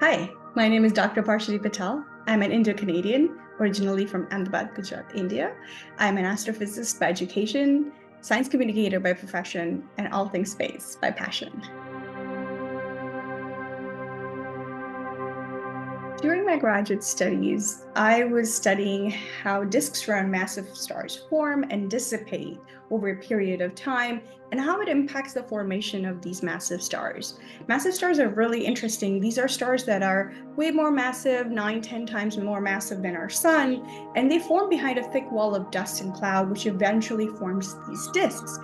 Hi, my name is Dr. Parshati Patel. I'm an Indo-Canadian, originally from Ahmedabad, Gujarat, India. I'm an astrophysicist by education, science communicator by profession, and all things space by passion. During my graduate studies, I was studying how disks around massive stars form and dissipate over a period of time, and how it impacts the formation of these massive stars. Massive stars are really interesting. These are stars that are way more massive, 9, 10 times more massive than our sun, and they form behind a thick wall of dust and cloud, which eventually forms these disks.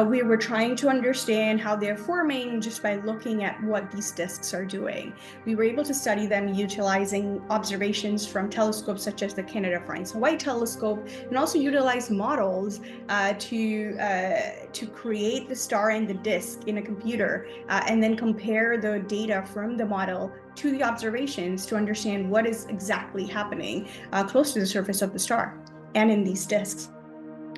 We were trying to understand how they're forming just by looking at what these disks are doing. We were able to study them utilizing observations from telescopes such as the Canada-Franz-White telescope, and also utilize models to create the star and the disk in a computer, and then compare the data from the model to the observations to understand what is exactly happening close to the surface of the star and in these disks.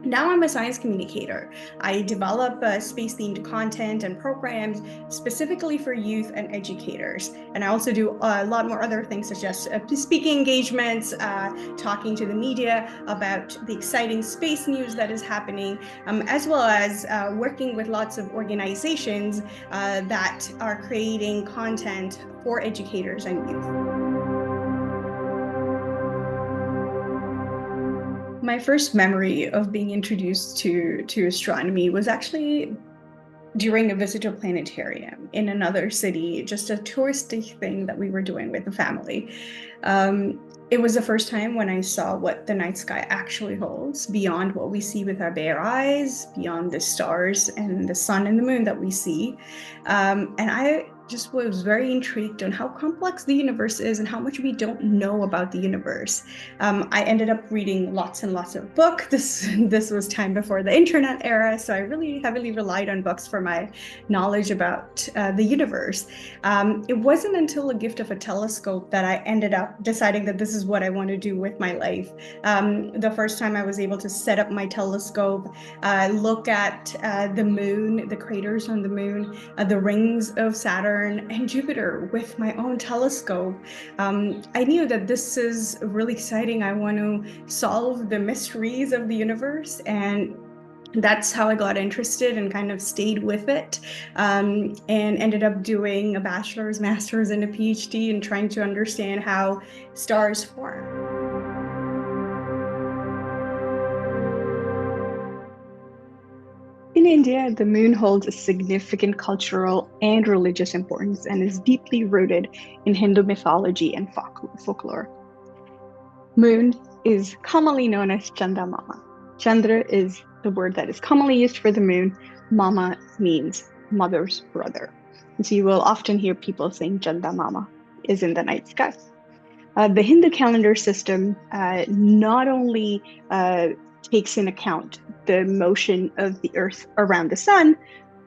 Now I'm a science communicator. I develop space-themed content and programs specifically for youth and educators. And I also do a lot more other things such as speaking engagements, talking to the media about the exciting space news that is happening, as well as working with lots of organizations that are creating content for educators and youth. My first memory of being introduced to astronomy was actually during a visit to a planetarium in another city, just a touristy thing that we were doing with the family. It was the first time when I saw what the night sky actually holds, beyond what we see with our bare eyes, beyond the stars and the sun and the moon that we see. And I just was very intrigued on how complex the universe is and how much we don't know about the universe. I ended up reading lots and lots of books. This was time before the internet era, so I really heavily relied on books for my knowledge about the universe. It wasn't until a gift of a telescope that I ended up deciding that this is what I want to do with my life. The first time I was able to set up my telescope, look at the moon, the craters on the moon, the rings of Saturn and Jupiter with my own telescope, I knew that this is really exciting. I want to solve the mysteries of the universe, and that's how I got interested and kind of stayed with it, and ended up doing a bachelor's, master's, and a PhD and trying to understand how stars form. In India, the moon holds a significant cultural and religious importance and is deeply rooted in Hindu mythology and folklore. Moon is commonly known as Chanda Mama. Chandra is the word that is commonly used for the moon. Mama means mother's brother. And so you will often hear people saying Chanda Mama is in the night sky. The Hindu calendar system not only takes in account the motion of the Earth around the sun,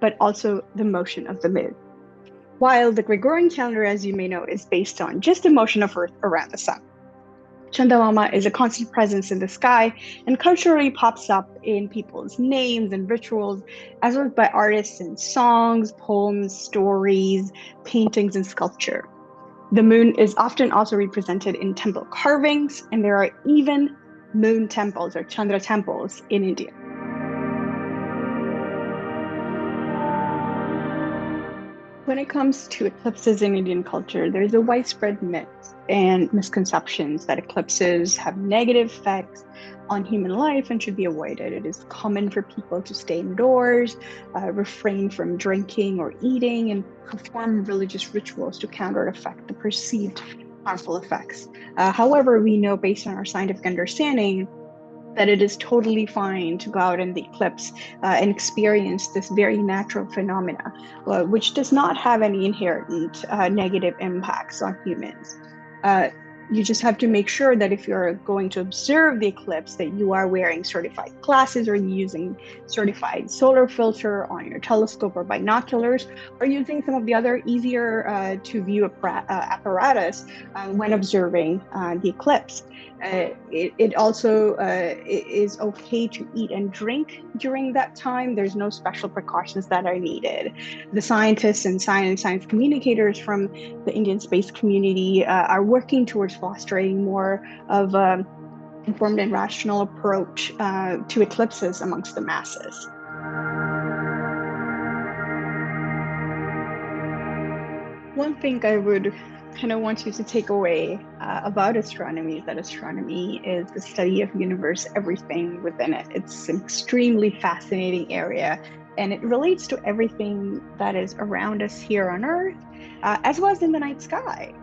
but also the motion of the moon. While the Gregorian calendar, as you may know, is based on just the motion of Earth around the sun. Chandamama is a constant presence in the sky and culturally pops up in people's names and rituals, as well as by artists in songs, poems, stories, paintings, and sculpture. The moon is often also represented in temple carvings, and there are even moon temples or Chandra temples in India. When it comes to eclipses in Indian culture, there's a widespread myth and misconceptions that eclipses have negative effects on human life and should be avoided. It is common for people to stay indoors, refrain from drinking or eating, and perform religious rituals to counteract the perceived harmful effects. However, we know based on our scientific understanding that it is totally fine to go out in the eclipse and experience this very natural phenomena, which does not have any inherent negative impacts on humans. You just have to make sure that if you're going to observe the eclipse, that you are wearing certified glasses or using certified solar filter on your telescope or binoculars, or using some of the other easier to view apparatus when observing the eclipse. It also is okay to eat and drink during that time. There's no special precautions that are needed. The scientists and science communicators from the Indian space community are working towards fostering more of an informed and rational approach to eclipses amongst the masses. One thing I would kind of want you to take away about astronomy is that astronomy is the study of universe, everything within it. It's an extremely fascinating area, and it relates to everything that is around us here on Earth, as well as in the night sky.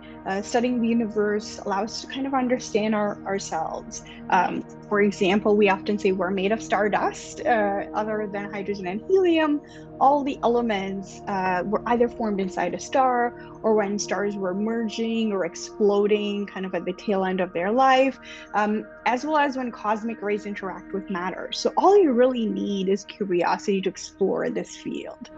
Studying the universe allows us to kind of understand ourselves. For example, we often say we're made of stardust, other than hydrogen and helium. All the elements were either formed inside a star or when stars were merging or exploding kind of at the tail end of their life, as well as when cosmic rays interact with matter. So all you really need is curiosity to explore this field.